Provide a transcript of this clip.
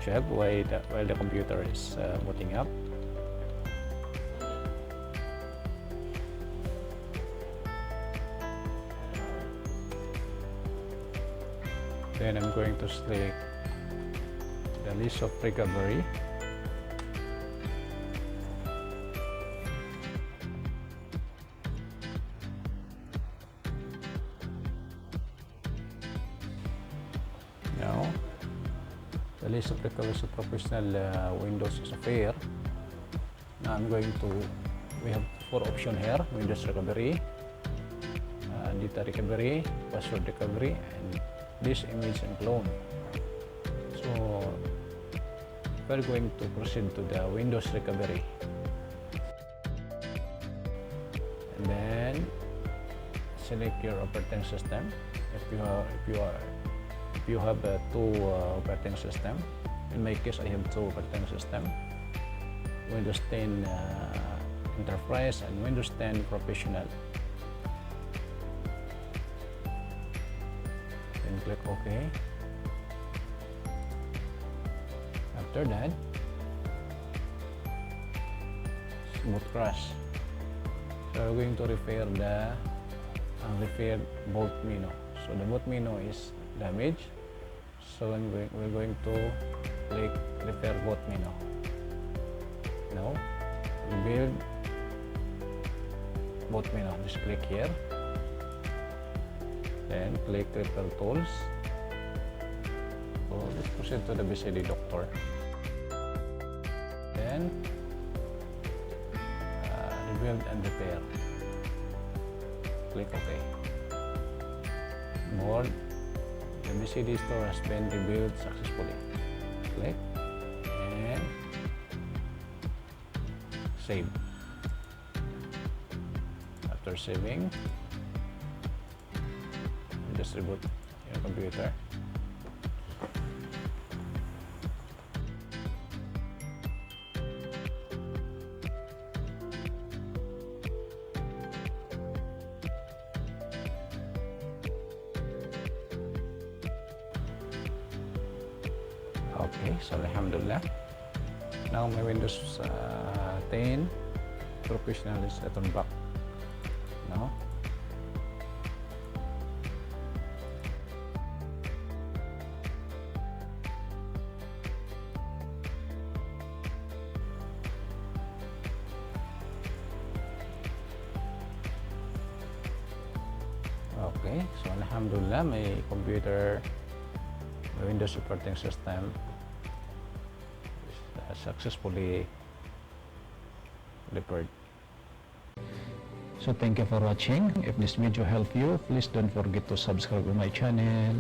check while the computer is booting up. Then I'm going to select the list of recovery. Now, the list of recovery of professional Windows software. Now I'm going to, we have 4 options here: Windows recovery, data recovery, password recovery, and this image and clone. So we're going to proceed to the Windows recovery, and then select your operating system. If you have 2 operating system. In my case, I have 2 operating system: Windows 10 Enterprise and Windows 10 Professional. Then click OK. After that, smooth crash. So we're going to repair the boot menu. So the boot menu is damaged. So we're going to click repair boot menu. Now, rebuild boot menu. Just click here. Then click repair tools. So let's proceed to the BCD Doctor. Then rebuild and repair. Click OK. More. The BCD store has been rebuilt successfully. Click and save. After saving, just reboot your computer. Okay, so alhamdulillah. Now my Windows 10 Professional is returned back. Now, okay, so alhamdulillah, my computer, my Windows operating system is successfully repaired. So thank you for watching. If this video helped you, please don't forget to subscribe to my channel.